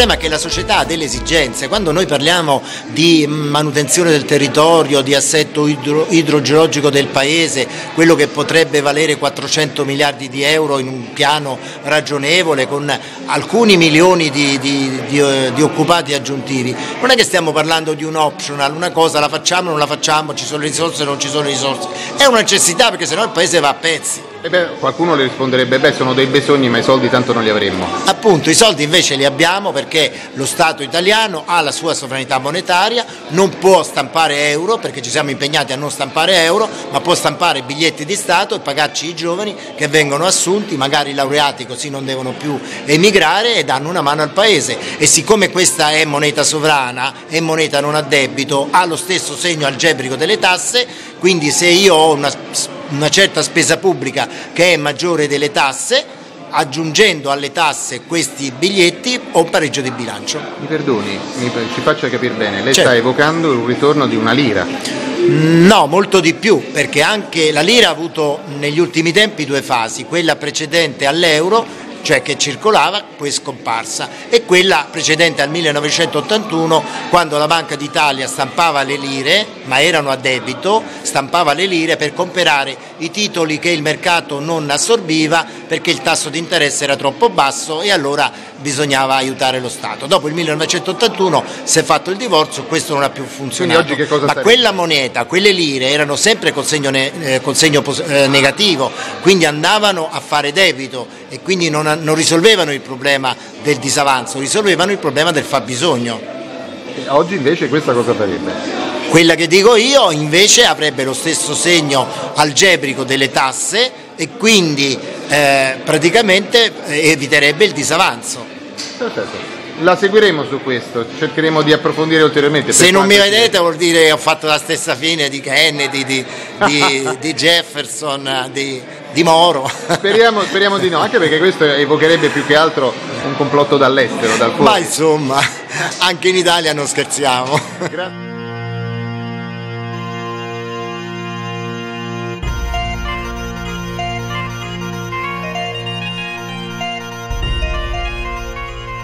problema è che la società ha delle esigenze. Quando noi parliamo di manutenzione del territorio, di assetto idrogeologico del paese, quello che potrebbe valere 400 miliardi di euro in un piano ragionevole con alcuni milioni di occupati aggiuntivi, non è che stiamo parlando di un optional, una cosa la facciamo, non la facciamo, ci sono le risorse, non ci sono le risorse, è una necessità perché sennò il paese va a pezzi. Qualcuno le risponderebbe, sono dei bisogni ma i soldi tanto non li avremmo. Appunto, i soldi invece li abbiamo perché lo Stato italiano ha la sua sovranità monetaria, non può stampare euro perché ci siamo impegnati a non stampare euro, ma può stampare biglietti di Stato e pagarci i giovani che vengono assunti, magari laureati, così non devono più emigrare e danno una mano al paese. E siccome questa è moneta sovrana, è moneta non a debito, ha lo stesso segno algebrico delle tasse, quindi se io ho una certa spesa pubblica che è maggiore delle tasse, aggiungendo alle tasse questi biglietti ho un pareggio di bilancio. Mi perdoni, ci faccia capire bene, lei certo. Sta evocando il ritorno di una lira. No, molto di più, perché anche la lira ha avuto negli ultimi tempi due fasi, quella precedente all'euro, cioè che circolava, poi è scomparsa, e quella precedente al 1981, quando la Banca d'Italia stampava le lire, ma erano a debito, stampava le lire per comprare i titoli che il mercato non assorbiva perché il tasso di interesse era troppo basso e allora bisognava aiutare lo Stato. Dopo il 1981 si è fatto il divorzio, questo non ha più funzionato. Quindi oggi che cosa ma quella moneta, quelle lire erano sempre col segno negativo, quindi andavano a fare debito e quindi non risolvevano il problema del disavanzo, risolvevano il problema del fabbisogno. E oggi invece questa cosa farebbe? Quella che dico io invece avrebbe lo stesso segno algebrico delle tasse e quindi praticamente eviterebbe il disavanzo. Perfetto. La seguiremo su questo, cercheremo di approfondire ulteriormente. Se non mi vedete vuol dire che ho fatto la stessa fine di Kennedy, di Jefferson, di Moro. Speriamo di no, anche perché questo evocherebbe più che altro un complotto dall'estero, dal fuori. Ma insomma, anche in Italia non scherziamo. Grazie.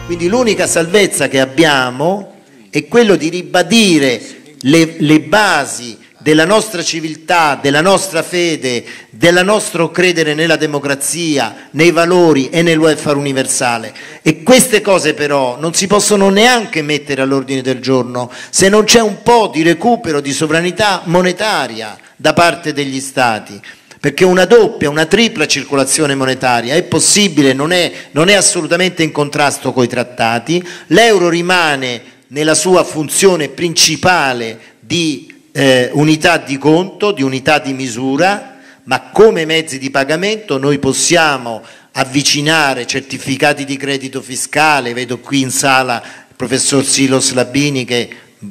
Quindi l'unica salvezza che abbiamo è quello di ribadire le basi della nostra civiltà, della nostra fede, del nostro credere nella democrazia, nei valori e nel welfare universale. E queste cose però non si possono neanche mettere all'ordine del giorno se non c'è un po' di recupero di sovranità monetaria da parte degli Stati. Perché una doppia, una tripla circolazione monetaria è possibile, non è assolutamente in contrasto coi trattati, l'euro rimane nella sua funzione principale di unità di conto, di unità di misura, ma come mezzi di pagamento noi possiamo avvicinare certificati di credito fiscale, vedo qui in sala il professor Silos Labini che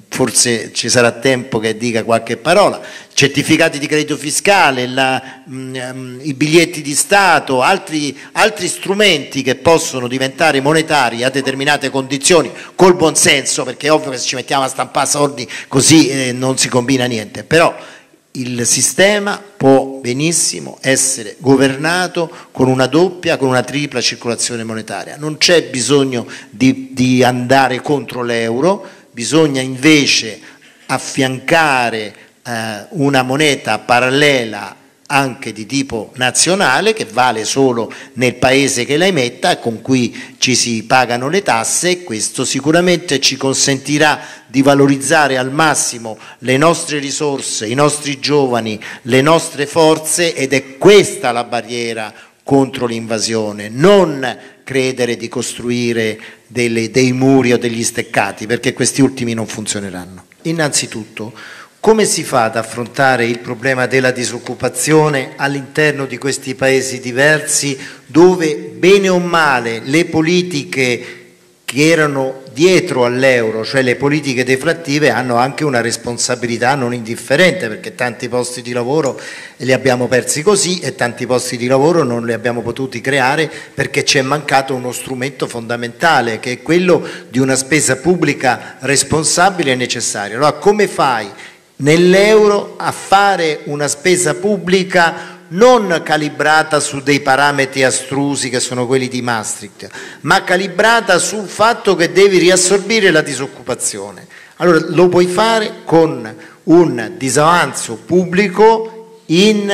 forse ci sarà tempo che dica qualche parola, certificati di credito fiscale, i biglietti di Stato, altri strumenti che possono diventare monetari a determinate condizioni col buon senso, perché è ovvio che se ci mettiamo a stampare soldi così non si combina niente, però il sistema può benissimo essere governato con una doppia, con una tripla circolazione monetaria, non c'è bisogno di andare contro l'euro, bisogna invece affiancare una moneta parallela anche di tipo nazionale che vale solo nel paese che la emetta e con cui ci si pagano le tasse, e questo sicuramente ci consentirà di valorizzare al massimo le nostre risorse, i nostri giovani, le nostre forze, ed è questa la barriera contro l'invasione, non credere di costruire dei muri o degli steccati, perché questi ultimi non funzioneranno. Innanzitutto, come si fa ad affrontare il problema della disoccupazione all'interno di questi paesi diversi dove bene o male le politiche che erano dietro all'euro, cioè le politiche deflattive, hanno anche una responsabilità non indifferente, perché tanti posti di lavoro li abbiamo persi così e tanti posti di lavoro non li abbiamo potuti creare perché ci è mancato uno strumento fondamentale che è quello di una spesa pubblica responsabile e necessaria. Allora come fai nell'euro a fare una spesa pubblica non calibrata su dei parametri astrusi che sono quelli di Maastricht, ma calibrata sul fatto che devi riassorbire la disoccupazione. Allora lo puoi fare con un disavanzo pubblico in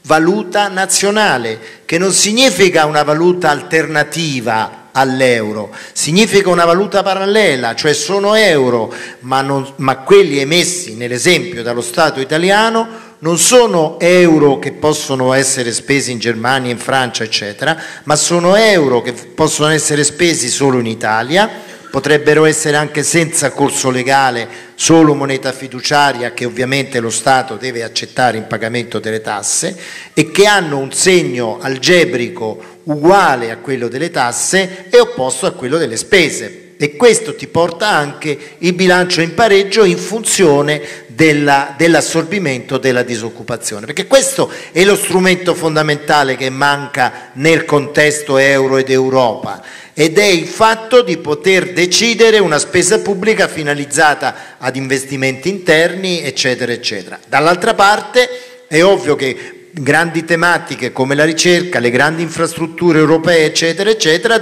valuta nazionale, che non significa una valuta alternativa all'euro, significa una valuta parallela, cioè sono euro, ma quelli emessi nell'esempio dallo Stato italiano non sono euro che possono essere spesi in Germania, in Francia, eccetera, ma sono euro che possono essere spesi solo in Italia, potrebbero essere anche senza corso legale, solo moneta fiduciaria che ovviamente lo Stato deve accettare in pagamento delle tasse e che hanno un segno algebrico uguale a quello delle tasse e opposto a quello delle spese. E questo ti porta anche il bilancio in pareggio in funzione dell'assorbimento della disoccupazione, perché questo è lo strumento fondamentale che manca nel contesto euro ed Europa, ed è il fatto di poter decidere una spesa pubblica finalizzata ad investimenti interni, eccetera, eccetera. Dall'altra parte è ovvio che grandi tematiche come la ricerca, le grandi infrastrutture europee, eccetera, eccetera,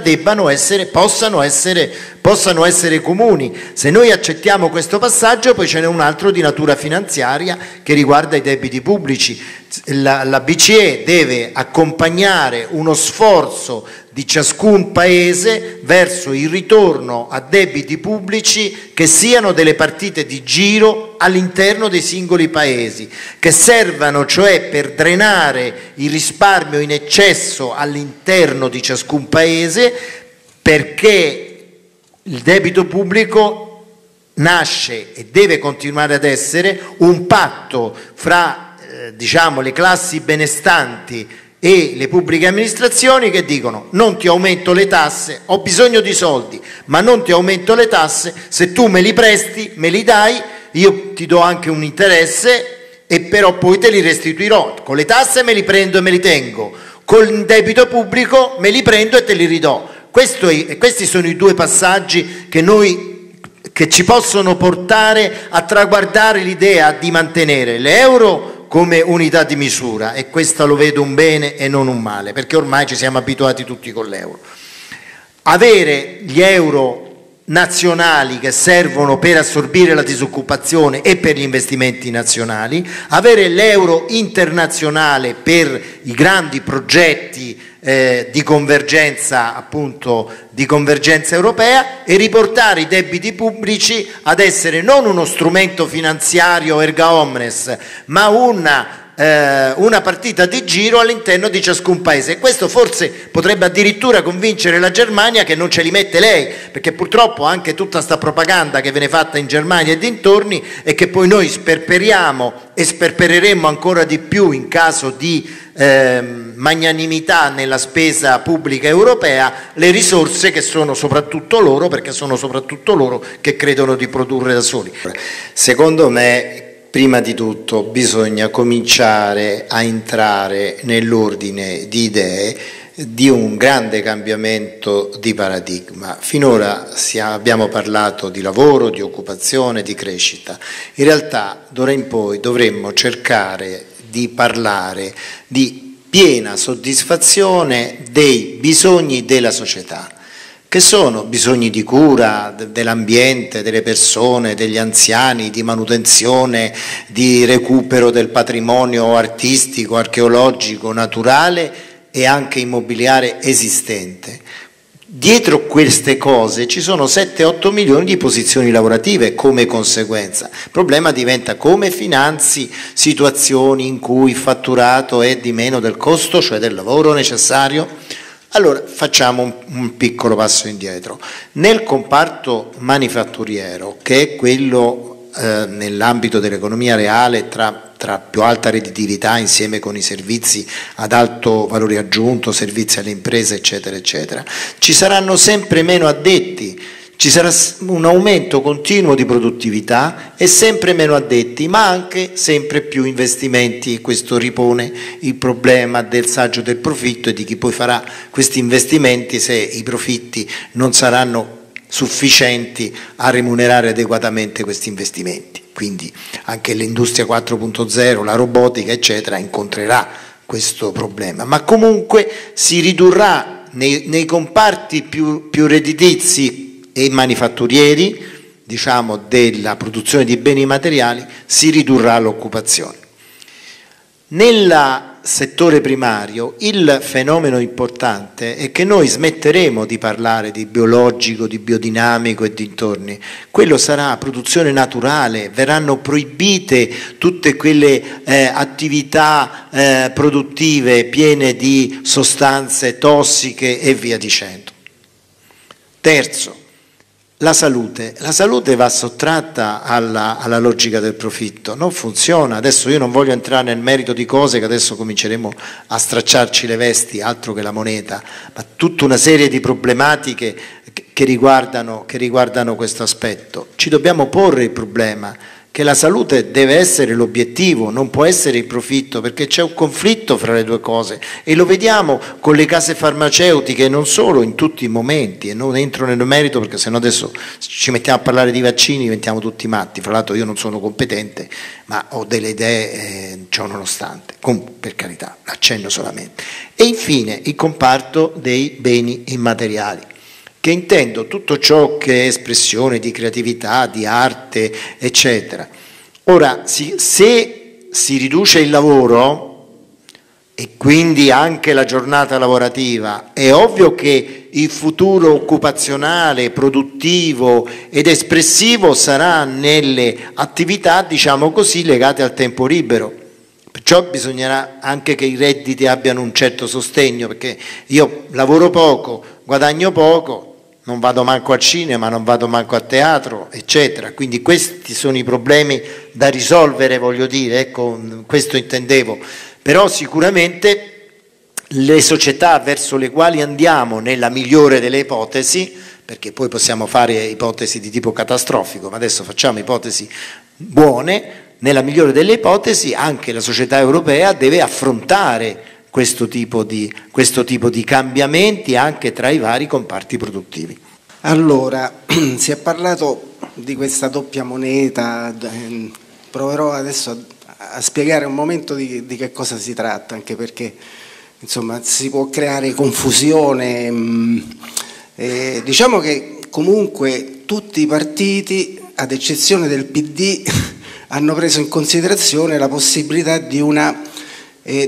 possano essere comuni. Se noi accettiamo questo passaggio, poi ce n'è un altro di natura finanziaria che riguarda i debiti pubblici. La BCE deve accompagnare uno sforzo di ciascun paese verso il ritorno a debiti pubblici che siano delle partite di giro all'interno dei singoli paesi, che servano cioè per drenare il risparmio in eccesso all'interno di ciascun paese, perché il debito pubblico nasce e deve continuare ad essere un patto fra diciamo le classi benestanti e le pubbliche amministrazioni che dicono: non ti aumento le tasse, ho bisogno di soldi ma non ti aumento le tasse, se tu me li presti, me li dai, io ti do anche un interesse e però poi te li restituirò, con le tasse me li prendo e me li tengo, con il debito pubblico me li prendo e te li ridò. Questi sono i due passaggi che ci possono portare a traguardare l'idea di mantenere l'euro come unità di misura, e questo lo vedo un bene e non un male, perché ormai ci siamo abituati tutti con l'euro. Avere gli euro nazionali che servono per assorbire la disoccupazione e per gli investimenti nazionali, avere l'euro internazionale per i grandi progetti di convergenza, appunto di convergenza europea, e riportare i debiti pubblici ad essere non uno strumento finanziario erga omnes, ma una partita di giro all'interno di ciascun paese. E questo forse potrebbe addirittura convincere la Germania, che non ce li mette lei, perché purtroppo anche tutta sta propaganda che viene fatta in Germania e dintorni e che poi noi sperperiamo e sperpereremo ancora di più in caso di magnanimità nella spesa pubblica europea, le risorse che sono soprattutto loro, perché sono soprattutto loro che credono di produrre da soli. Secondo me, prima di tutto bisogna cominciare a entrare nell'ordine di idee di un grande cambiamento di paradigma. Finora abbiamo parlato di lavoro, di occupazione, di crescita. In realtà d'ora in poi dovremmo cercare di parlare di piena soddisfazione dei bisogni della società, che sono bisogni di cura dell'ambiente, delle persone, degli anziani, di manutenzione, di recupero del patrimonio artistico, archeologico, naturale e anche immobiliare esistente. Dietro queste cose ci sono 7-8 milioni di posizioni lavorative come conseguenza. Il problema diventa come finanzi situazioni in cui il fatturato è di meno del costo, cioè del lavoro necessario. Allora facciamo un piccolo passo indietro. Nel comparto manifatturiero, che è quello nell'ambito dell'economia reale tra più alta redditività insieme con i servizi ad alto valore aggiunto, servizi alle imprese, eccetera, eccetera, ci saranno sempre meno addetti, ci sarà un aumento continuo di produttività e sempre meno addetti, ma anche sempre più investimenti. Questo ripone il problema del saggio del profitto e di chi poi farà questi investimenti se i profitti non saranno sufficienti a remunerare adeguatamente questi investimenti. Quindi anche l'industria 4.0, la robotica, eccetera, incontrerà questo problema, ma comunque si ridurrà nei comparti più redditizi e manifatturieri, diciamo, della produzione di beni materiali, si ridurrà l'occupazione. Nel settore primario il fenomeno importante è che noi smetteremo di parlare di biologico, di biodinamico e dintorni. Quello sarà produzione naturale, verranno proibite tutte quelle attività produttive piene di sostanze tossiche e via dicendo. Terzo, la salute va sottratta alla logica del profitto, non funziona. Adesso io non voglio entrare nel merito di cose che adesso cominceremo a stracciarci le vesti, altro che la moneta, ma tutta una serie di problematiche che riguardano questo aspetto. Ci dobbiamo porre il problema che la salute deve essere l'obiettivo, non può essere il profitto, perché c'è un conflitto fra le due cose e lo vediamo con le case farmaceutiche, non solo, in tutti i momenti, e non entro nel merito perché sennò adesso ci mettiamo a parlare di vaccini, diventiamo tutti matti. Fra l'altro io non sono competente, ma ho delle idee ciò nonostante, per carità, accenno solamente. E infine il comparto dei beni immateriali, che intendo tutto ciò che è espressione di creatività, di arte, eccetera. Ora, se si riduce il lavoro e quindi anche la giornata lavorativa, è ovvio che il futuro occupazionale, produttivo ed espressivo sarà nelle attività, diciamo così, legate al tempo libero. Perciò bisognerà anche che i redditi abbiano un certo sostegno, perché io lavoro poco, guadagno poco, non vado manco al cinema, non vado manco a teatro, eccetera. Quindi questi sono i problemi da risolvere, voglio dire, ecco, questo intendevo. Però sicuramente le società verso le quali andiamo, nella migliore delle ipotesi, perché poi possiamo fare ipotesi di tipo catastrofico, ma adesso facciamo ipotesi buone, nella migliore delle ipotesi anche la società europea deve affrontare questo tipo di cambiamenti anche tra i vari comparti produttivi. Allora, si è parlato di questa doppia moneta, proverò adesso a spiegare un momento di che cosa si tratta, anche perché insomma si può creare confusione. Diciamo che comunque tutti i partiti, ad eccezione del PD, hanno preso in considerazione la possibilità di una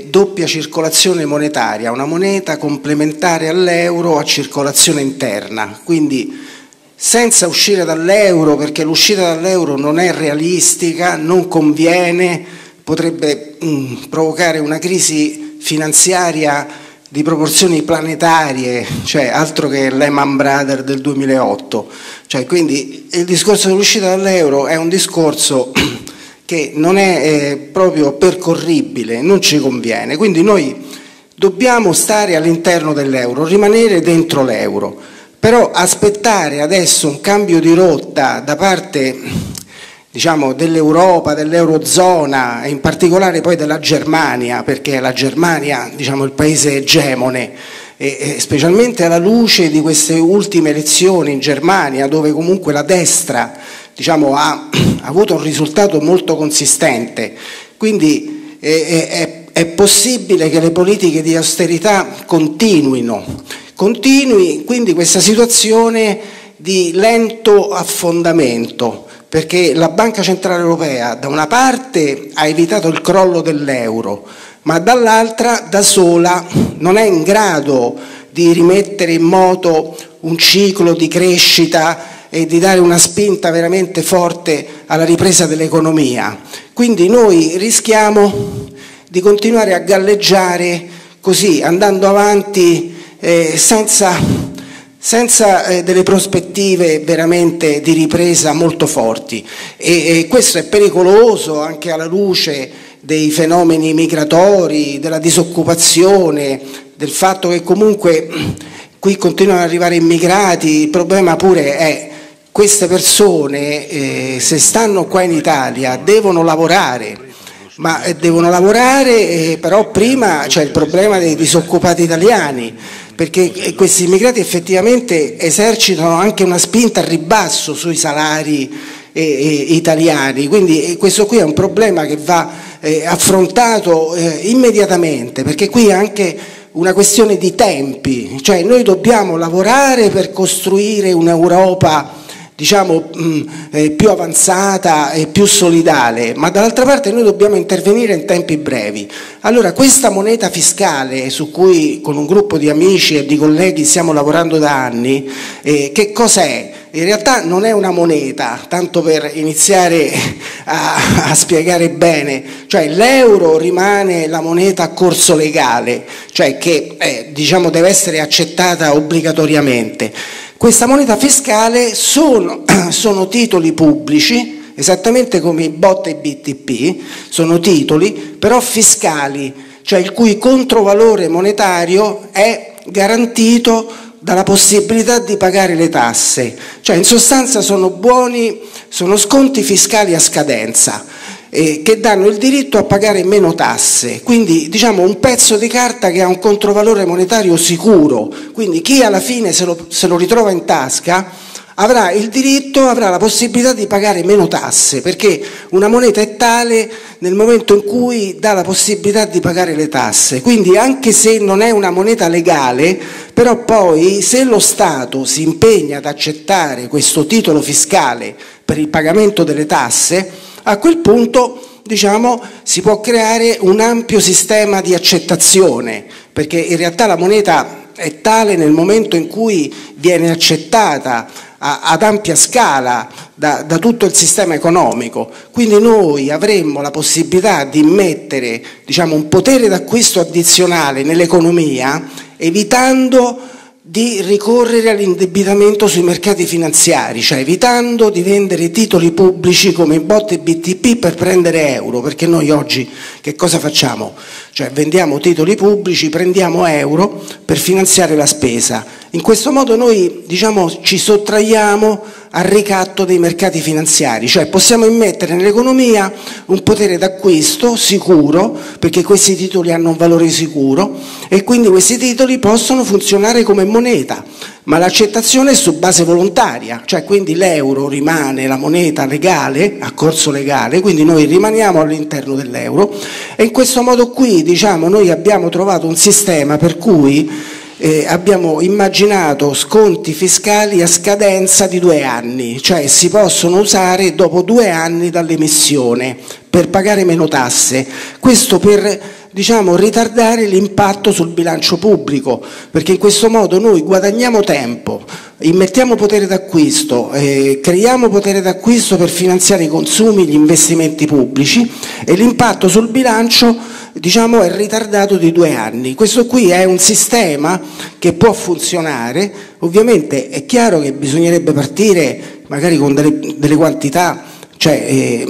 doppia circolazione monetaria, una moneta complementare all'euro a circolazione interna, quindi senza uscire dall'euro, perché l'uscita dall'euro non è realistica, non conviene, potrebbe provocare una crisi finanziaria di proporzioni planetarie, cioè altro che Lehman Brothers del 2008. Cioè, quindi il discorso dell'uscita dall'euro è un discorso che non è proprio percorribile, non ci conviene, quindi noi dobbiamo stare all'interno dell'euro, rimanere dentro l'euro, però aspettare adesso un cambio di rotta da parte, diciamo, dell'Europa, dell'Eurozona e in particolare poi della Germania, perché la Germania, diciamo, è il paese egemone, e specialmente alla luce di queste ultime elezioni in Germania, dove comunque la destra, diciamo, ha avuto un risultato molto consistente, quindi è possibile che le politiche di austerità continui quindi questa situazione di lento affondamento, perché la Banca Centrale Europea da una parte ha evitato il crollo dell'euro, ma dall'altra da sola non è in grado di rimettere in moto un ciclo di crescita e di dare una spinta veramente forte alla ripresa dell'economia. Quindi noi rischiamo di continuare a galleggiare così, andando avanti senza delle prospettive veramente di ripresa molto forti, e questo è pericoloso anche alla luce dei fenomeni migratori, della disoccupazione, del fatto che comunque qui continuano ad arrivare immigrati. Il problema pure è queste persone, se stanno qua in Italia, devono lavorare, ma devono lavorare, però prima c'è il problema dei disoccupati italiani, perché questi immigrati effettivamente esercitano anche una spinta al ribasso sui salari italiani, quindi questo qui è un problema che va affrontato immediatamente, perché qui è anche una questione di tempi, cioè noi dobbiamo lavorare per costruire un'Europa diciamo più avanzata e più solidale, ma dall'altra parte noi dobbiamo intervenire in tempi brevi. Allora questa moneta fiscale su cui con un gruppo di amici e di colleghi stiamo lavorando da anni, che cos'è? In realtà non è una moneta, tanto per iniziare a spiegare bene, cioè l'euro rimane la moneta a corso legale, cioè che diciamo deve essere accettata obbligatoriamente. Questa moneta fiscale sono titoli pubblici, esattamente come i BOT e i BTP, sono titoli però fiscali, cioè il cui controvalore monetario è garantito dalla possibilità di pagare le tasse, cioè in sostanza sono sconti fiscali a scadenza che danno il diritto a pagare meno tasse, quindi diciamo un pezzo di carta che ha un controvalore monetario sicuro, quindi chi alla fine se lo ritrova in tasca avrà il diritto, avrà la possibilità di pagare meno tasse, perché una moneta è tale nel momento in cui dà la possibilità di pagare le tasse, quindi anche se non è una moneta legale, però poi se lo Stato si impegna ad accettare questo titolo fiscale per il pagamento delle tasse, a quel punto diciamo, si può creare un ampio sistema di accettazione, perché in realtà la moneta è tale nel momento in cui viene accettata ad ampia scala da tutto il sistema economico, quindi noi avremmo la possibilità di immettere diciamo, un potere d'acquisto addizionale nell'economia, evitando di ricorrere all'indebitamento sui mercati finanziari, cioè evitando di vendere titoli pubblici come i BOT e BTP per prendere euro, perché noi oggi che cosa facciamo? Cioè vendiamo titoli pubblici, prendiamo euro per finanziare la spesa. In questo modo noi diciamo, ci sottraiamo al ricatto dei mercati finanziari, cioè possiamo immettere nell'economia un potere d'acquisto sicuro, perché questi titoli hanno un valore sicuro e quindi questi titoli possono funzionare come moneta, ma l'accettazione è su base volontaria, cioè quindi l'euro rimane la moneta legale, a corso legale, quindi noi rimaniamo all'interno dell'euro e in questo modo qui diciamo, noi abbiamo trovato un sistema per cui abbiamo immaginato sconti fiscali a scadenza di 2 anni, cioè si possono usare dopo 2 anni dall'emissione per pagare meno tasse, questo per diciamo, ritardare l'impatto sul bilancio pubblico, perché in questo modo noi guadagniamo tempo, immettiamo potere d'acquisto, creiamo potere d'acquisto per finanziare i consumi, gli investimenti pubblici e l'impatto sul bilancio diciamo, è ritardato di 2 anni. Questo qui è un sistema che può funzionare, ovviamente è chiaro che bisognerebbe partire magari con delle quantità, cioè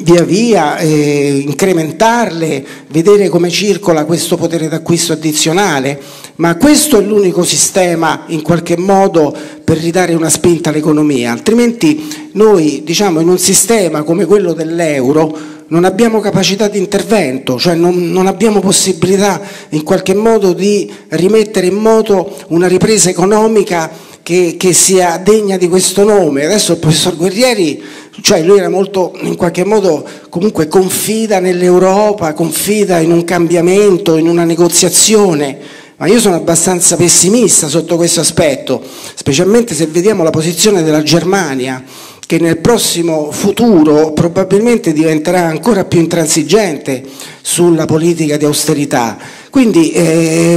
via via incrementarle, vedere come circola questo potere d'acquisto addizionale, ma questo è l'unico sistema in qualche modo per ridare una spinta all'economia, altrimenti noi diciamo in un sistema come quello dell'euro non abbiamo capacità di intervento, cioè non abbiamo possibilità in qualche modo di rimettere in moto una ripresa economica che sia degna di questo nome. Adesso il professor Guerrieri, cioè lui era molto, in qualche modo, comunque confida nell'Europa, confida in un cambiamento, in una negoziazione, ma io sono abbastanza pessimista sotto questo aspetto, specialmente se vediamo la posizione della Germania, che nel prossimo futuro probabilmente diventerà ancora più intransigente sulla politica di austerità. Quindi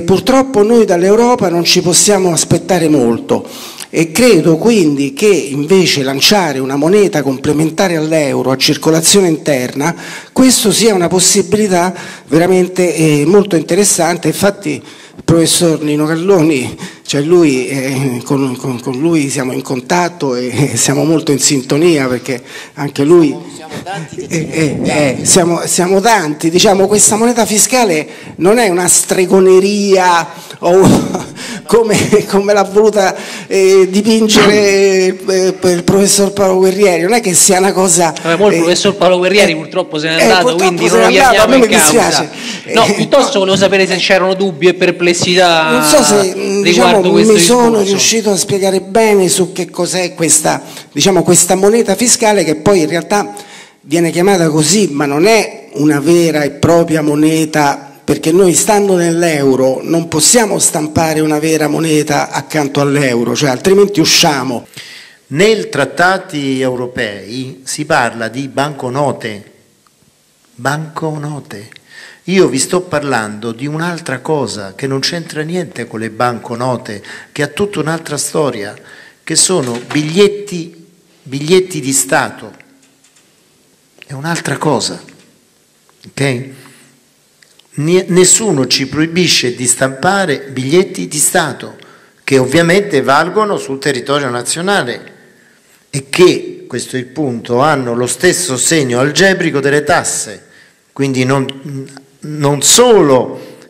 purtroppo noi dall'Europa non ci possiamo aspettare molto e credo quindi che invece lanciare una moneta complementare all'euro a circolazione interna, questo sia una possibilità veramente molto interessante. Infatti il professor Nino Galloni, cioè lui, con lui siamo in contatto e siamo molto in sintonia perché anche lui siamo tanti, diciamo questa moneta fiscale non è una stregoneria o come l'ha voluta dipingere il professor Paolo Guerrieri, non è che sia una cosa il professor Paolo Guerrieri purtroppo se n'è andato, quindi non lo chiamiamo in causa. No, piuttosto volevo sapere se c'erano dubbi e perplessità. Non so se diciamo, mi sono riuscito a spiegare bene su che cos'è questa, diciamo, questa moneta fiscale che poi in realtà viene chiamata così, ma non è una vera e propria moneta, perché noi stando nell'euro non possiamo stampare una vera moneta accanto all'euro, cioè altrimenti usciamo. Nei trattati europei si parla di banconote. Banconote. Io vi sto parlando di un'altra cosa che non c'entra niente con le banconote, che ha tutta un'altra storia, che sono biglietti di Stato. È un'altra cosa, ok? Nessuno ci proibisce di stampare biglietti di Stato, che ovviamente valgono sul territorio nazionale e che, questo è il punto, hanno lo stesso segno algebrico delle tasse, quindi non solo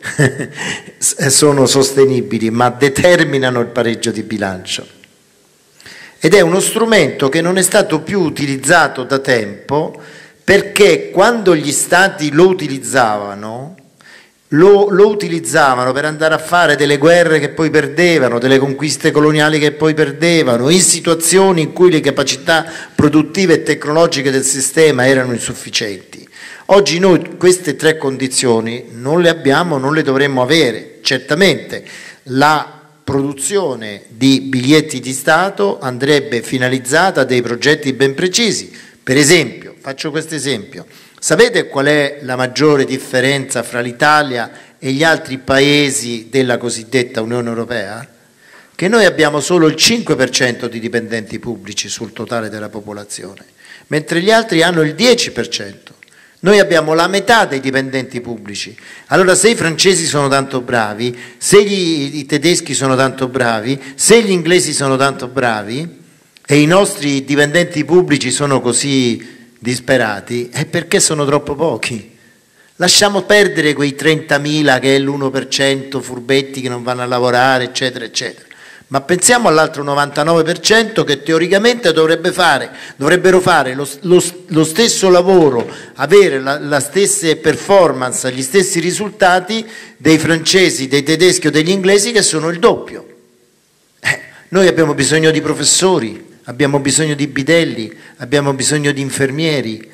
sono sostenibili, ma determinano il pareggio di bilancio. Ed è uno strumento che non è stato più utilizzato da tempo, perché quando gli stati lo utilizzavano per andare a fare delle guerre che poi perdevano, delle conquiste coloniali che poi perdevano, in situazioni in cui le capacità produttive e tecnologiche del sistema erano insufficienti. Oggi noi queste tre condizioni non le abbiamo, non le dovremmo avere. Certamente la produzione di biglietti di Stato andrebbe finalizzata a dei progetti ben precisi. Per esempio, faccio questo esempio, sapete qual è la maggiore differenza fra l'Italia e gli altri paesi della cosiddetta Unione Europea? Che noi abbiamo solo il 5% di dipendenti pubblici sul totale della popolazione, mentre gli altri hanno il 10%. Noi abbiamo la metà dei dipendenti pubblici. Allora, se i francesi sono tanto bravi, se i tedeschi sono tanto bravi, se gli inglesi sono tanto bravi e i nostri dipendenti pubblici sono così disperati, è perché sono troppo pochi. Lasciamo perdere quei 30.000 che è l'1% furbetti che non vanno a lavorare, eccetera, eccetera. Ma pensiamo all'altro 99% che teoricamente dovrebbero fare lo stesso lavoro, avere la stesse performance, gli stessi risultati dei francesi, dei tedeschi o degli inglesi, che sono il doppio. Noi abbiamo bisogno di professori, abbiamo bisogno di bidelli, abbiamo bisogno di infermieri,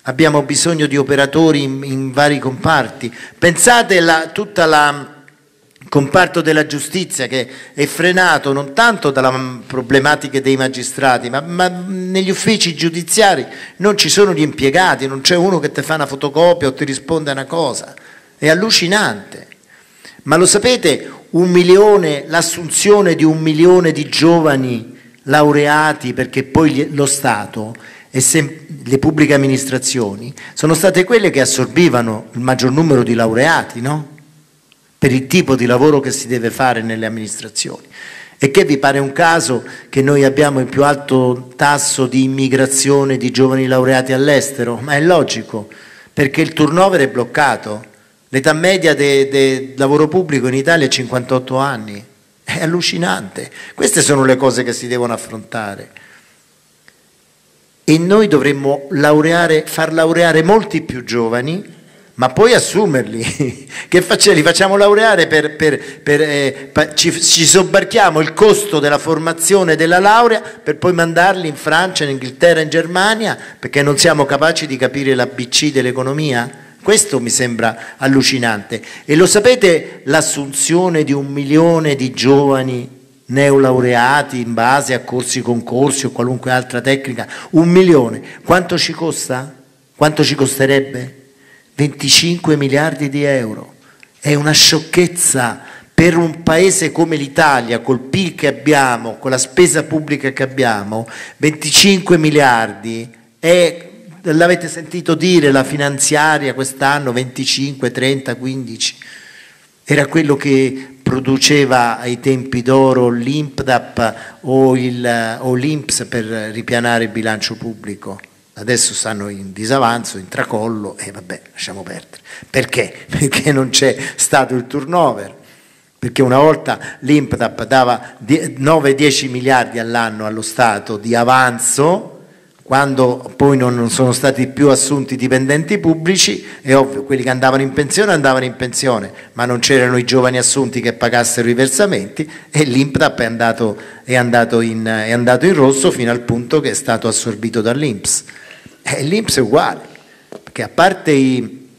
abbiamo bisogno di operatori in vari comparti. Pensate tutto il comparto della giustizia, che è frenato non tanto dalla problematica dei magistrati, ma negli uffici giudiziari non ci sono gli impiegati, non c'è uno che ti fa una fotocopia o ti risponde a una cosa. È allucinante. Ma lo sapete, l'assunzione di 1 milione di giovani laureati, perché poi lo Stato e le pubbliche amministrazioni sono state quelle che assorbivano il maggior numero di laureati, no? Per il tipo di lavoro che si deve fare nelle amministrazioni. E che vi pare un caso che noi abbiamo il più alto tasso di immigrazione di giovani laureati all'estero? Ma è logico, perché il turnover è bloccato. L'età media del lavoro pubblico in Italia è 58 anni. È allucinante. Queste sono le cose che si devono affrontare. E noi dovremmo far laureare molti più giovani, ma poi assumerli. Che li facciamo laureare ci sobbarchiamo il costo della formazione della laurea per poi mandarli in Francia, in Inghilterra, in Germania, perché non siamo capaci di capire l'ABC dell'economia? Questo mi sembra allucinante. E lo sapete, l'assunzione di 1 milione di giovani neolaureati in base a corsi, concorsi o qualunque altra tecnica, 1 milione, quanto ci costa? Quanto ci costerebbe? 25 miliardi di euro. È una sciocchezza per un paese come l'Italia, col PIL che abbiamo, con la spesa pubblica che abbiamo. 25 miliardi è, l'avete sentito dire, la finanziaria quest'anno 25, 30, 15. Era quello che produceva ai tempi d'oro l'INPDAP o l'INPS per ripianare il bilancio pubblico. Adesso stanno in disavanzo, in tracollo, e vabbè, lasciamo perdere. Perché? Perché non c'è stato il turnover, perché una volta l'INPDAP dava 9-10 miliardi all'anno allo Stato di avanzo, quando poi non sono stati più assunti dipendenti pubblici. È ovvio, quelli che andavano in pensione, ma non c'erano i giovani assunti che pagassero i versamenti, e l'INPDAP è andato in rosso fino al punto che è stato assorbito dall'INPS. L'INPS è uguale, perché a parte i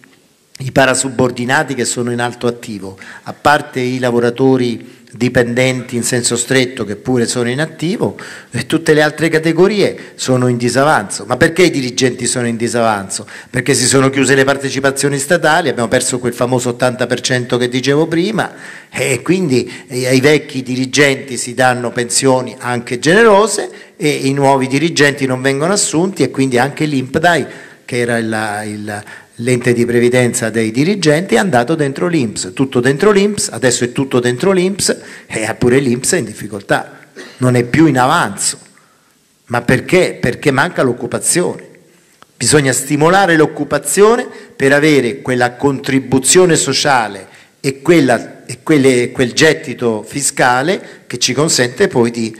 i parasubordinati che sono in alto attivo, a parte i lavoratori dipendenti in senso stretto che pure sono in attivo, e tutte le altre categorie sono in disavanzo. Ma perché i dirigenti sono in disavanzo? Perché si sono chiuse le partecipazioni statali, abbiamo perso quel famoso 80% che dicevo prima, e quindi ai vecchi dirigenti si danno pensioni anche generose e i nuovi dirigenti non vengono assunti, e quindi anche l'INPDAI, che era l'ente di previdenza dei dirigenti, è andato dentro l'INPS, tutto dentro l'INPS, adesso è tutto dentro l'INPS, e pure l'INPS è in difficoltà, non è più in avanzo. Ma perché? Perché manca l'occupazione. Bisogna stimolare l'occupazione per avere quella contribuzione sociale e quel gettito fiscale che ci consente poi di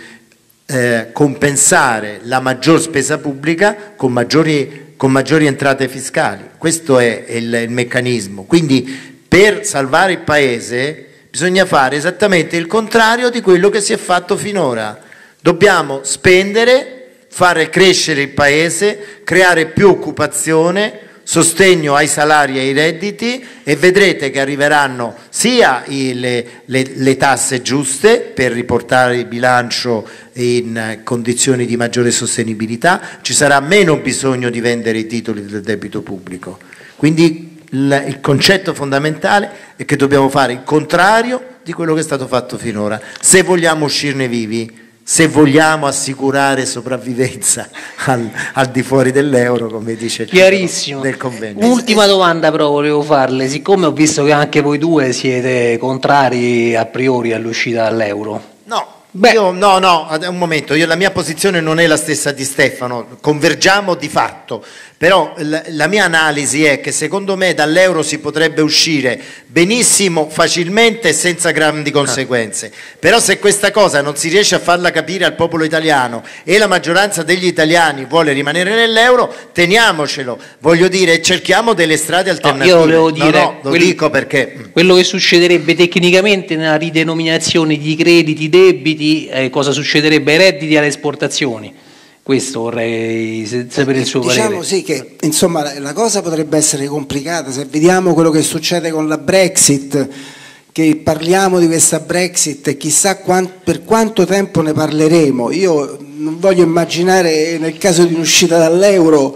compensare la maggior spesa pubblica con maggiori entrate fiscali. Questo è il meccanismo. Quindi per salvare il Paese bisogna fare esattamente il contrario di quello che si è fatto finora. Dobbiamo spendere, fare crescere il Paese, creare più occupazione, sostegno ai salari e ai redditi, e vedrete che arriveranno sia le tasse giuste per riportare il bilancio in condizioni di maggiore sostenibilità, ci sarà meno bisogno di vendere i titoli del debito pubblico. Quindi il concetto fondamentale è che dobbiamo fare il contrario di quello che è stato fatto finora, se vogliamo uscirne vivi, se vogliamo assicurare sopravvivenza al di fuori dell'euro, come dice il chiarissimo del convegno. Un'ultima domanda però volevo farle, siccome ho visto che anche voi due siete contrari a priori all'uscita dall'euro. No, un momento, la mia posizione non è la stessa di Stefano, convergiamo di fatto, però la mia analisi è che secondo me dall'euro si potrebbe uscire benissimo, facilmente e senza grandi conseguenze, però se questa cosa non si riesce a farla capire al popolo italiano e la maggioranza degli italiani vuole rimanere nell'euro, teniamocelo, voglio dire, cerchiamo delle strade alternative. Io volevo dire, lo dico perché quello che succederebbe tecnicamente nella ridenominazione di crediti, debiti, cosa succederebbe ai redditi e alle esportazioni. Questo vorrei sapere il suo parere. Diciamo sì che insomma la cosa potrebbe essere complicata se vediamo quello che succede con la Brexit, che parliamo di questa Brexit e chissà per quanto tempo ne parleremo. Io non voglio immaginare nel caso di un'uscita dall'euro,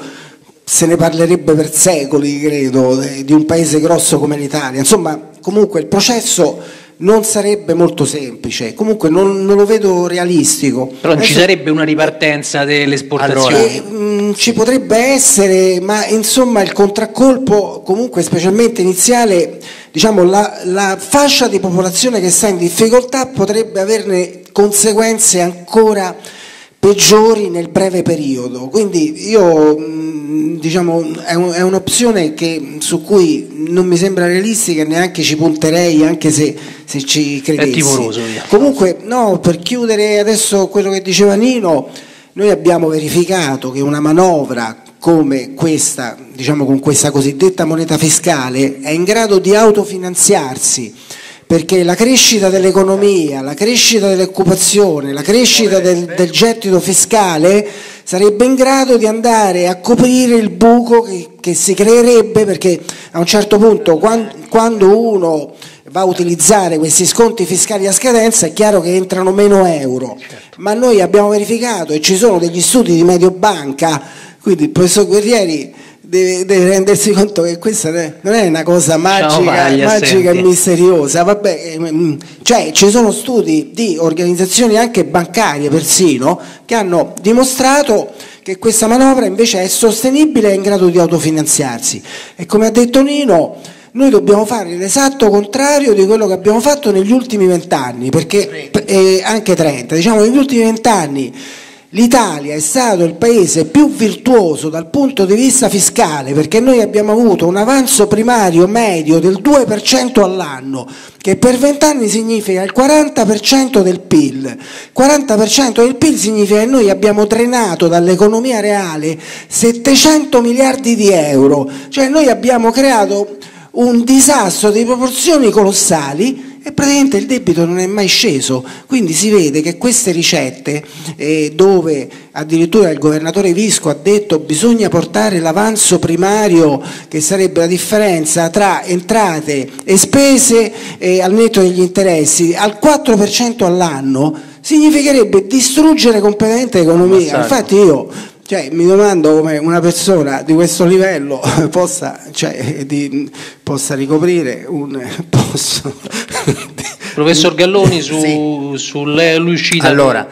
se ne parlerebbe per secoli, credo, di un paese grosso come l'Italia. Insomma, comunque il processo non sarebbe molto semplice, comunque non lo vedo realistico. Però non ci sarebbe una ripartenza delle esportazioni? Ci potrebbe essere, ma insomma il contraccolpo comunque specialmente iniziale, diciamo la fascia di popolazione che sta in difficoltà potrebbe averne conseguenze ancora peggiori nel breve periodo, quindi io diciamo è un'opzione su cui non mi sembra realistica e neanche ci punterei, anche se ci credessi. È timoroso. Comunque no, per chiudere adesso quello che diceva Nino, noi abbiamo verificato che una manovra come questa, diciamo con questa cosiddetta moneta fiscale, è in grado di autofinanziarsi, perché la crescita dell'economia, la crescita dell'occupazione, la crescita del gettito fiscale sarebbe in grado di andare a coprire il buco che si creerebbe, perché a un certo punto quando uno va a utilizzare questi sconti fiscali a scadenza è chiaro che entrano meno euro, ma noi abbiamo verificato e ci sono degli studi di Mediobanca, quindi il professor Guerrieri deve rendersi conto che questa non è una cosa magica e misteriosa, vabbè, cioè ci sono studi di organizzazioni anche bancarie persino che hanno dimostrato che questa manovra invece è sostenibile e è in grado di autofinanziarsi, e come ha detto Nino noi dobbiamo fare l'esatto contrario di quello che abbiamo fatto negli ultimi 20 anni, perché anche 30, diciamo negli ultimi 20 anni l'Italia è stato il paese più virtuoso dal punto di vista fiscale, perché noi abbiamo avuto un avanzo primario medio del 2% all'anno, che per 20 anni significa il 40% del PIL. 40% del PIL significa che noi abbiamo drenato dall'economia reale 700 miliardi di euro, cioè noi abbiamo creato un disastro di proporzioni colossali e praticamente il debito non è mai sceso. Quindi si vede che queste ricette, dove addirittura il governatore Visco ha detto bisogna portare l'avanzo primario, che sarebbe la differenza tra entrate e spese al netto degli interessi, al 4% all'anno, significherebbe distruggere completamente l'economia. Infatti io mi domando come una persona di questo livello possa ricoprire un posto. Professor Galloni, sull'uscita. Allora,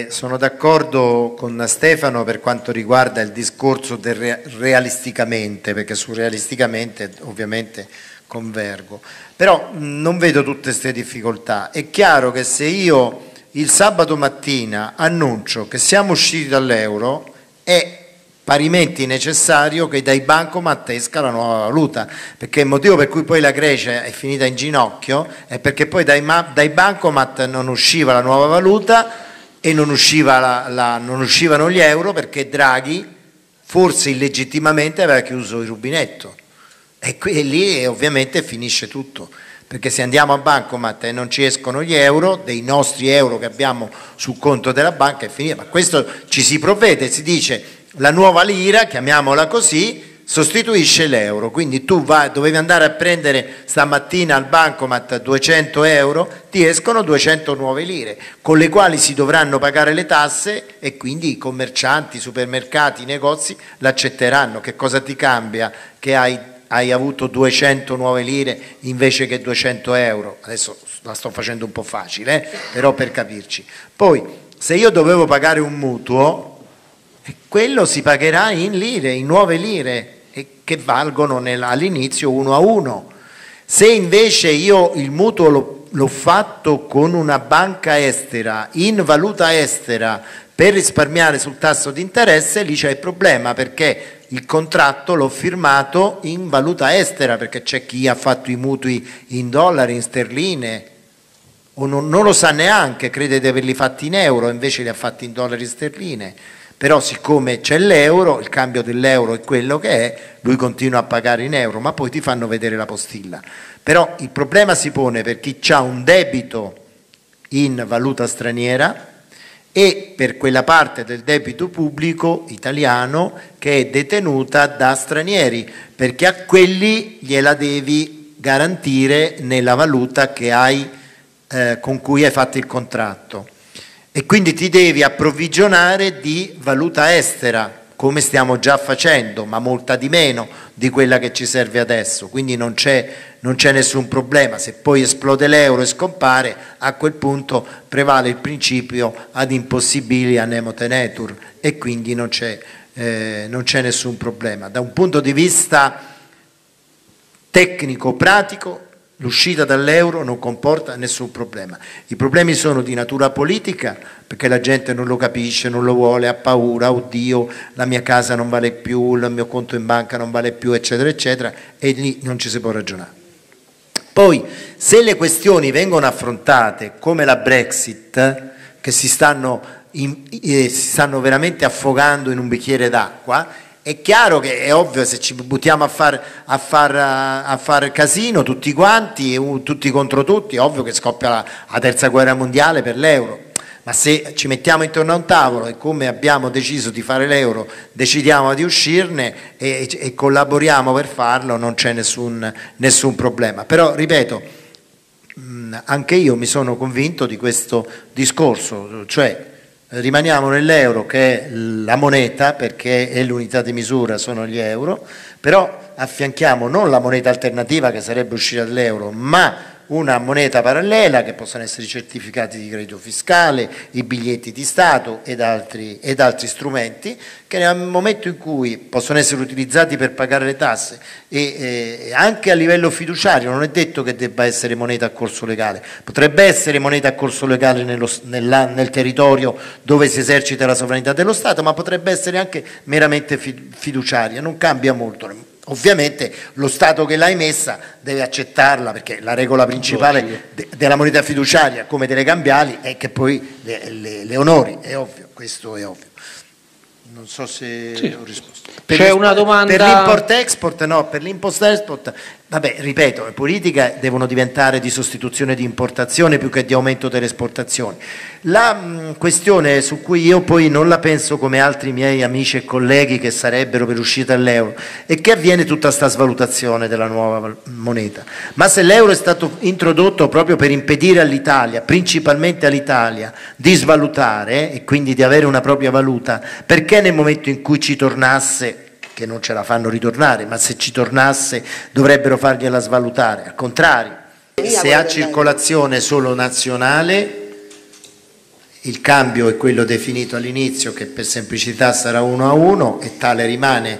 sono d'accordo con Stefano per quanto riguarda il discorso del realisticamente, perché su realisticamente ovviamente convergo, però non vedo tutte queste difficoltà. È chiaro che se io il sabato mattina annuncio che siamo usciti dall'euro, è parimenti necessario che dai bancomat esca la nuova valuta, perché il motivo per cui poi la Grecia è finita in ginocchio è perché poi dai bancomat non usciva la nuova valuta e non uscivano gli euro, perché Draghi forse illegittimamente aveva chiuso il rubinetto, e lì ovviamente finisce tutto, perché se andiamo a bancomat e non ci escono gli euro, dei nostri euro che abbiamo sul conto della banca, è finita. Ma questo ci si provvede, si dice la nuova lira, chiamiamola così, sostituisce l'euro, quindi tu dovevi andare a prendere stamattina al bancomat 200 euro, ti escono 200 nuove lire, con le quali si dovranno pagare le tasse, e quindi i commercianti, i supermercati, i negozi l'accetteranno. Che cosa ti cambia che hai avuto 200 nuove lire invece che 200 euro? Adesso la sto facendo un po' facile, però per capirci. Poi, se io dovevo pagare un mutuo, quello si pagherà in lire, in nuove lire, che valgono all'inizio 1 a 1. Se invece io il mutuo l'ho fatto con una banca estera, in valuta estera, per risparmiare sul tasso di interesse, lì c'è il problema, perché il contratto l'ho firmato in valuta estera, perché c'è chi ha fatto i mutui in dollari, in sterline, o non lo sa neanche, crede di averli fatti in euro, invece li ha fatti in dollari e sterline. Però siccome c'è l'euro, il cambio dell'euro è quello che è, lui continua a pagare in euro, ma poi ti fanno vedere la postilla. Però il problema si pone per chi ha un debito in valuta straniera e per quella parte del debito pubblico italiano che è detenuta da stranieri, perché a quelli gliela devi garantire nella valuta che hai, con cui hai fatto il contratto, e quindi ti devi approvvigionare di valuta estera, come stiamo già facendo, ma molta di meno di quella che ci serve adesso, quindi non c'è nessun problema. Se poi esplode l'euro e scompare, a quel punto prevale il principio ad impossibilia nemo tenetur, e quindi non c'è nessun problema. Da un punto di vista tecnico-pratico, l'uscita dall'euro non comporta nessun problema. I problemi sono di natura politica, perché la gente non lo capisce, non lo vuole, ha paura, oddio, la mia casa non vale più, il mio conto in banca non vale più, eccetera, eccetera, e lì non ci si può ragionare. Poi, se le questioni vengono affrontate come la Brexit, che si stanno veramente affogando in un bicchiere d'acqua, è chiaro che è ovvio, se ci buttiamo a far casino tutti quanti, tutti contro tutti, è ovvio che scoppia la terza guerra mondiale per l'euro. Ma se ci mettiamo intorno a un tavolo e, come abbiamo deciso di fare l'euro, decidiamo di uscirne e collaboriamo per farlo, non c'è nessun problema. Però, ripeto, anche io mi sono convinto di questo discorso, cioè rimaniamo nell'euro, che è la moneta, perché è l'unità di misura, sono gli euro, però affianchiamo non la moneta alternativa che sarebbe uscita dall'euro, ma una moneta parallela, che possono essere i certificati di credito fiscale, i biglietti di Stato ed altri strumenti, che nel momento in cui possono essere utilizzati per pagare le tasse e anche a livello fiduciario, non è detto che debba essere moneta a corso legale, potrebbe essere moneta a corso legale nel territorio dove si esercita la sovranità dello Stato, ma potrebbe essere anche meramente fiduciaria, non cambia molto. Ovviamente lo Stato che l'ha emessa deve accettarla, perché la regola principale della moneta fiduciaria, come delle cambiali, è che poi le onori, è ovvio, questo è ovvio. Non so se Sì. ho risposto. C'è una domanda... Per l'import-export no, per l'import-export, vabbè, ripeto, le politiche devono diventare di sostituzione di importazione più che di aumento delle esportazioni. La questione su cui io poi non la penso come altri miei amici e colleghi che sarebbero per l'uscita dall'euro è che avviene tutta questa svalutazione della nuova moneta. Ma se l'euro è stato introdotto proprio per impedire all'Italia, principalmente all'Italia, di svalutare e quindi di avere una propria valuta, perché nel momento in cui ci tornasse, che non ce la fanno ritornare, ma se ci tornasse dovrebbero fargliela svalutare? Al contrario, se ha circolazione solo nazionale, il cambio è quello definito all'inizio, che per semplicità sarà 1-1 e tale rimane.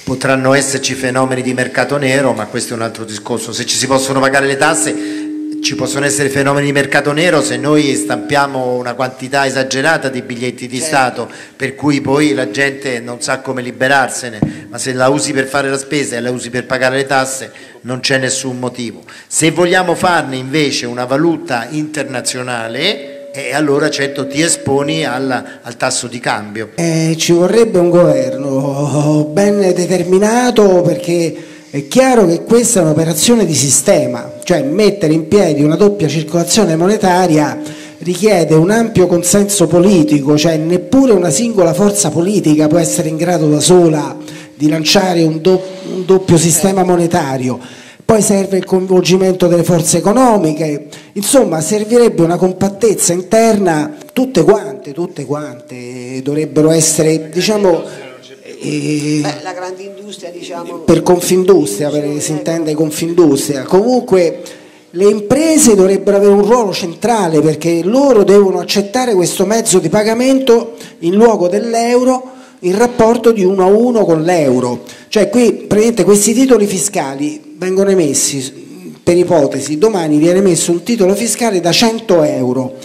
Potranno esserci fenomeni di mercato nero, ma questo è un altro discorso. Se ci si possono pagare le tasse, ci possono essere fenomeni di mercato nero se noi stampiamo una quantità esagerata di biglietti di Stato, per cui poi la gente non sa come liberarsene, ma se la usi per fare la spesa e la usi per pagare le tasse non c'è nessun motivo. Se vogliamo farne invece una valuta internazionale, e allora certo ti esponi al tasso di cambio. Ci vorrebbe un governo ben determinato, perché è chiaro che questa è un'operazione di sistema, cioè mettere in piedi una doppia circolazione monetaria richiede un ampio consenso politico, cioè neppure una singola forza politica può essere in grado da sola di lanciare un doppio sistema monetario. Poi serve il coinvolgimento delle forze economiche, insomma servirebbe una compattezza interna, tutte quante dovrebbero essere, diciamo, la grande industria, diciamo, per Confindustria, perché si intende Confindustria. Comunque le imprese dovrebbero avere un ruolo centrale, perché loro devono accettare questo mezzo di pagamento in luogo dell'euro, in rapporto di 1-1 con l'euro. Cioè qui praticamente questi titoli fiscali vengono emessi, per ipotesi, domani viene emesso un titolo fiscale da 100 euro,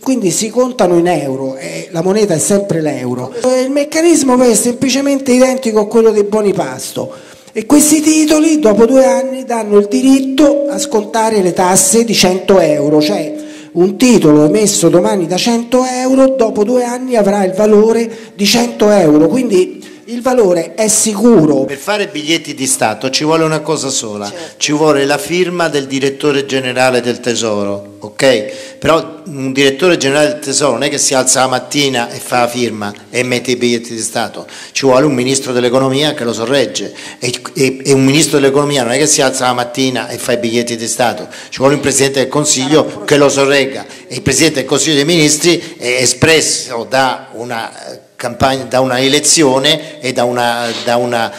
quindi si contano in euro e la moneta è sempre l'euro. Il meccanismo poi è semplicemente identico a quello dei buoni pasto e questi titoli dopo 2 anni danno il diritto a scontare le tasse di 100 euro, cioè un titolo emesso domani da 100 euro dopo 2 anni avrà il valore di 100 euro, quindi il valore è sicuro. Per fare biglietti di Stato ci vuole una cosa sola, ci vuole la firma del direttore generale del Tesoro, ok? Però un direttore generale del Tesoro non è che si alza la mattina e fa la firma e mette i biglietti di Stato, ci vuole un ministro dell'economia che lo sorregge e un ministro dell'economia non è che si alza la mattina e fa i biglietti di Stato, ci vuole un Presidente del Consiglio che lo sorregga e il Presidente del Consiglio dei Ministri è espresso da una campagna, da una elezione e da una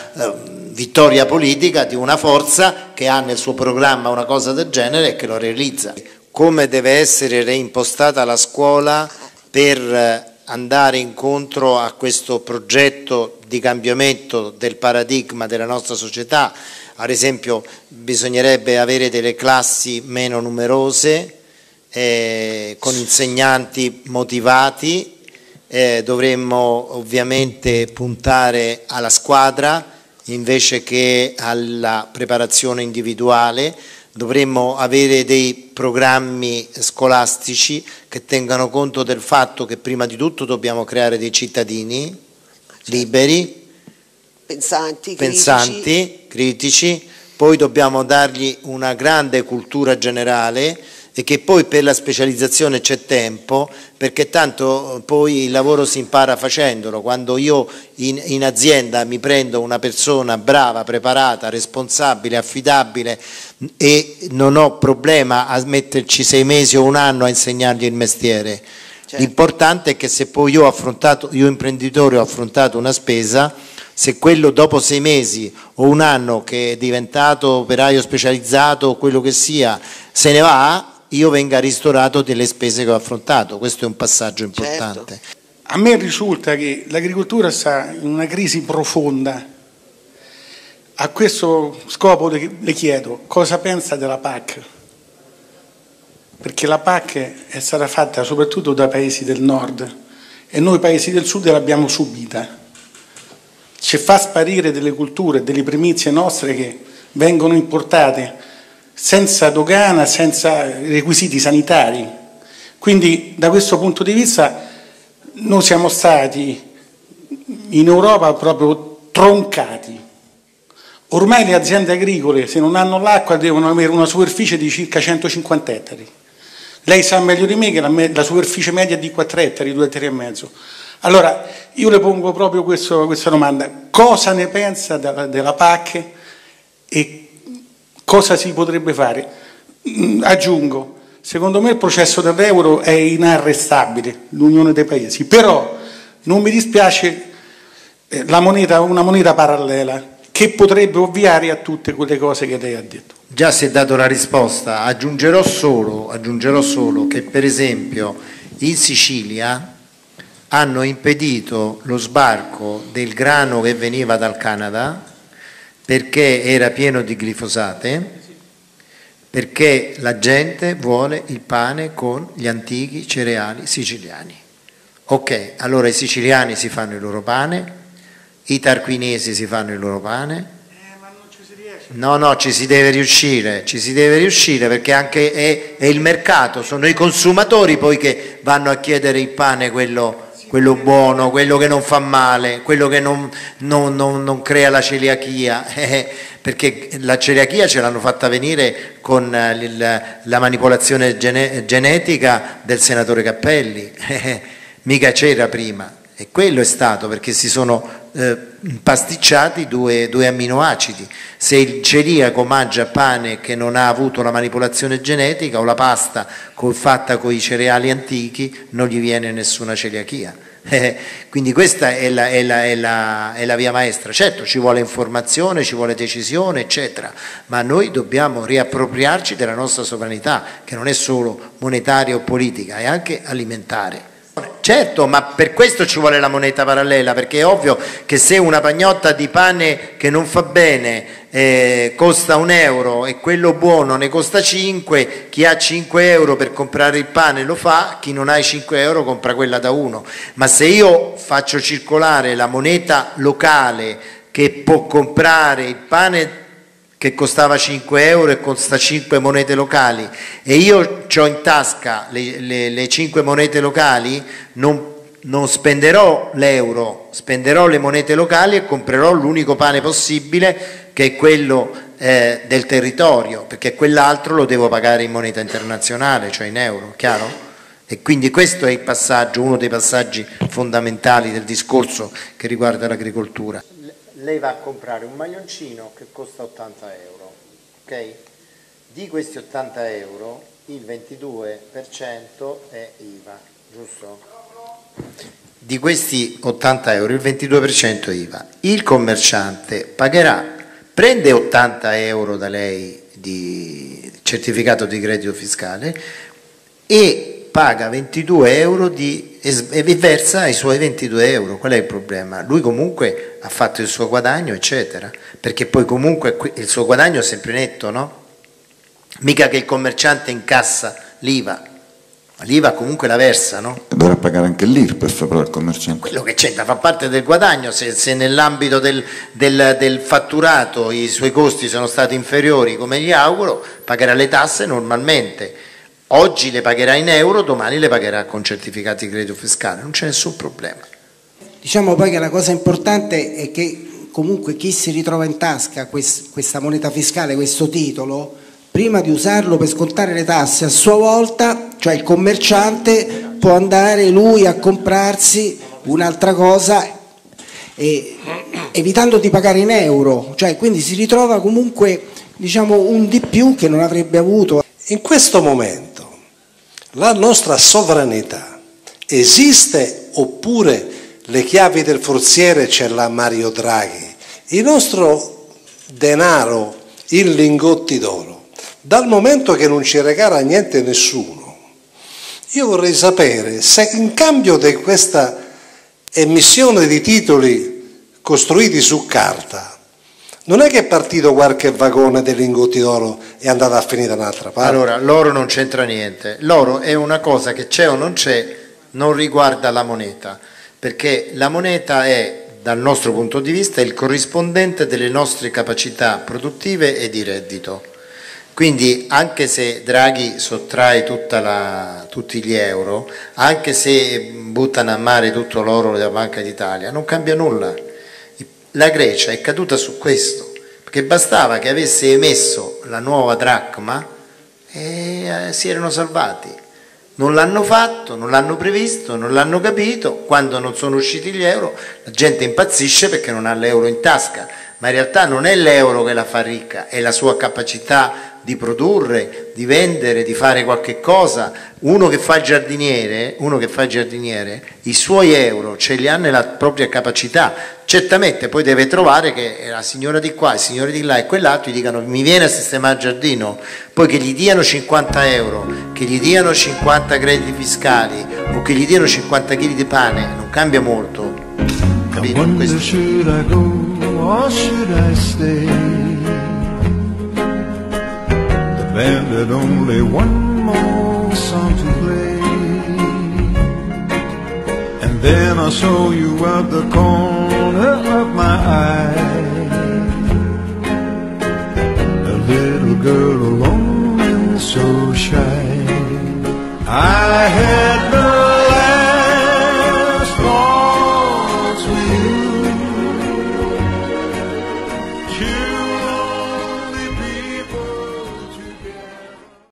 vittoria politica di una forza che ha nel suo programma una cosa del genere e che lo realizza. Come deve essere reimpostata la scuola per andare incontro a questo progetto di cambiamento del paradigma della nostra società? Ad esempio bisognerebbe avere delle classi meno numerose, con insegnanti motivati. Dovremmo ovviamente puntare alla squadra invece che alla preparazione individuale, dovremmo avere dei programmi scolastici che tengano conto del fatto che prima di tutto dobbiamo creare dei cittadini liberi, pensanti, critici, poi dobbiamo dargli una grande cultura generale e che poi per la specializzazione c'è tempo, perché tanto poi il lavoro si impara facendolo. Quando io in azienda mi prendo una persona brava, preparata, responsabile, affidabile e non ho problema a metterci 6 mesi o 1 anno a insegnargli il mestiere. Certo. L'importante è che se poi io imprenditore ho affrontato una spesa, se quello dopo 6 mesi o 1 anno che è diventato operaio specializzato o quello che sia se ne va, io venga ristorato delle spese che ho affrontato. Questo è un passaggio importante. Certo. A me risulta che l'agricoltura sta in una crisi profonda. A questo scopo le chiedo cosa pensa della PAC, perché la PAC è stata fatta soprattutto da paesi del nord e noi paesi del sud l'abbiamo subita. Ci fa sparire delle culture, delle primizie nostre che vengono importate senza dogana, senza requisiti sanitari. Quindi da questo punto di vista noi siamo stati in Europa proprio troncati. Ormai le aziende agricole, se non hanno l'acqua, devono avere una superficie di circa 150 ettari. Lei sa meglio di me che la superficie media è di 4 ettari, 2 ettari e mezzo. Allora, io le pongo proprio questa domanda. Cosa ne pensa della PAC e cosa si potrebbe fare? Aggiungo, secondo me il processo dell'euro è inarrestabile, l'unione dei paesi, però non mi dispiace una moneta parallela che potrebbe ovviare a tutte quelle cose che lei ha detto. Già si è dato la risposta, aggiungerò solo che per esempio in Sicilia hanno impedito lo sbarco del grano che veniva dal Canada perché era pieno di glifosate, perché la gente vuole il pane con gli antichi cereali siciliani. Ok, allora i siciliani si fanno il loro pane, i tarquinesi si fanno il loro pane. Ma non ci si riesce. No, ci si deve riuscire perché anche è il mercato, sono i consumatori poi che vanno a chiedere il pane, quello buono, quello che non fa male, quello che non crea la celiachia, perché la celiachia ce l'hanno fatta venire con la manipolazione genetica del senatore Cappelli, mica c'era prima, e quello è stato perché si sono pasticciati due amminoacidi. Se il celiaco mangia pane che non ha avuto la manipolazione genetica o la pasta fatta con i cereali antichi, non gli viene nessuna celiachia. Quindi questa è la via maestra. Certo, ci vuole informazione, ci vuole decisione, eccetera, ma noi dobbiamo riappropriarci della nostra sovranità, che non è solo monetaria o politica, è anche alimentare. Certo, ma per questo ci vuole la moneta parallela, perché è ovvio che se una pagnotta di pane che non fa bene costa €1 e quello buono ne costa 5, chi ha 5 euro per comprare il pane lo fa, chi non ha i 5 euro compra quella da 1. Ma se io faccio circolare la moneta locale che può comprare il pane che costava 5 euro e costa 5 monete locali, e io ho in tasca le 5 monete locali, non spenderò l'euro, spenderò le monete locali e comprerò l'unico pane possibile, che è quello del territorio, perché quell'altro lo devo pagare in moneta internazionale, cioè in euro, chiaro? E quindi questo è il passaggio, uno dei passaggi fondamentali del discorso che riguarda l'agricoltura. Lei va a comprare un maglioncino che costa 80 euro, ok? Di questi 80 euro il 22% è IVA, giusto? Di questi 80 euro il 22% è IVA. Il commerciante pagherà, prende 80 euro da lei di certificato di credito fiscale e paga 22 euro e versa i suoi 22 euro. Qual è il problema? Lui comunque ha fatto il suo guadagno, eccetera, perché poi comunque il suo guadagno è sempre netto, no? Mica che il commerciante incassa l'IVA, ma l'IVA comunque la versa, no? Dovrà pagare anche l'IRPEF però il commerciante. Quello che c'entra, fa parte del guadagno. Se nell'ambito del fatturato i suoi costi sono stati inferiori, come gli auguro, pagherà le tasse normalmente. Oggi le pagherà in euro, domani le pagherà con certificati di credito fiscale, non c'è nessun problema. Diciamo poi che la cosa importante è che comunque chi si ritrova in tasca questa moneta fiscale, questo titolo, prima di usarlo per scontare le tasse a sua volta, cioè il commerciante può andare lui a comprarsi un'altra cosa evitando di pagare in euro, cioè quindi si ritrova comunque, diciamo, un di più che non avrebbe avuto. In questo momento la nostra sovranità esiste oppure le chiavi del forziere ce l'ha Mario Draghi? Il nostro denaro in lingotti d'oro, dal momento che non ci regala niente nessuno, io vorrei sapere se in cambio di questa emissione di titoli costruiti su carta non è che è partito qualche vagone dei lingotti d'oro e è andato a finire da un'altra parte? Allora, l'oro non c'entra niente, l'oro è una cosa che c'è o non c'è, non riguarda la moneta, perché la moneta è, dal nostro punto di vista, il corrispondente delle nostre capacità produttive e di reddito. Quindi anche se Draghi sottrae tutti gli euro, anche se buttano a mare tutto l'oro della Banca d'Italia, non cambia nulla. La Grecia è caduta su questo, perché bastava che avesse emesso la nuova dracma e si erano salvati. Non l'hanno fatto, non l'hanno previsto, non l'hanno capito. Quando non sono usciti gli euro la gente impazzisce perché non ha l'euro in tasca, ma in realtà non è l'euro che la fa ricca, è la sua capacità di produrre, di vendere, di fare qualche cosa. Uno che fa il giardiniere, i suoi euro ce li ha nella propria capacità. Certamente poi deve trovare che la signora di qua, il signore di là e quell'altro gli dicano mi viene a sistemare il giardino, poi che gli diano 50 euro, che gli diano 50 crediti fiscali o che gli diano 50 kg di pane, non cambia molto. Capito? Questo. Should I go or should I stay? The band had only one more song to play, and then I saw you at the corner of my eye, a little girl alone and so shy. I had the last waltz with you.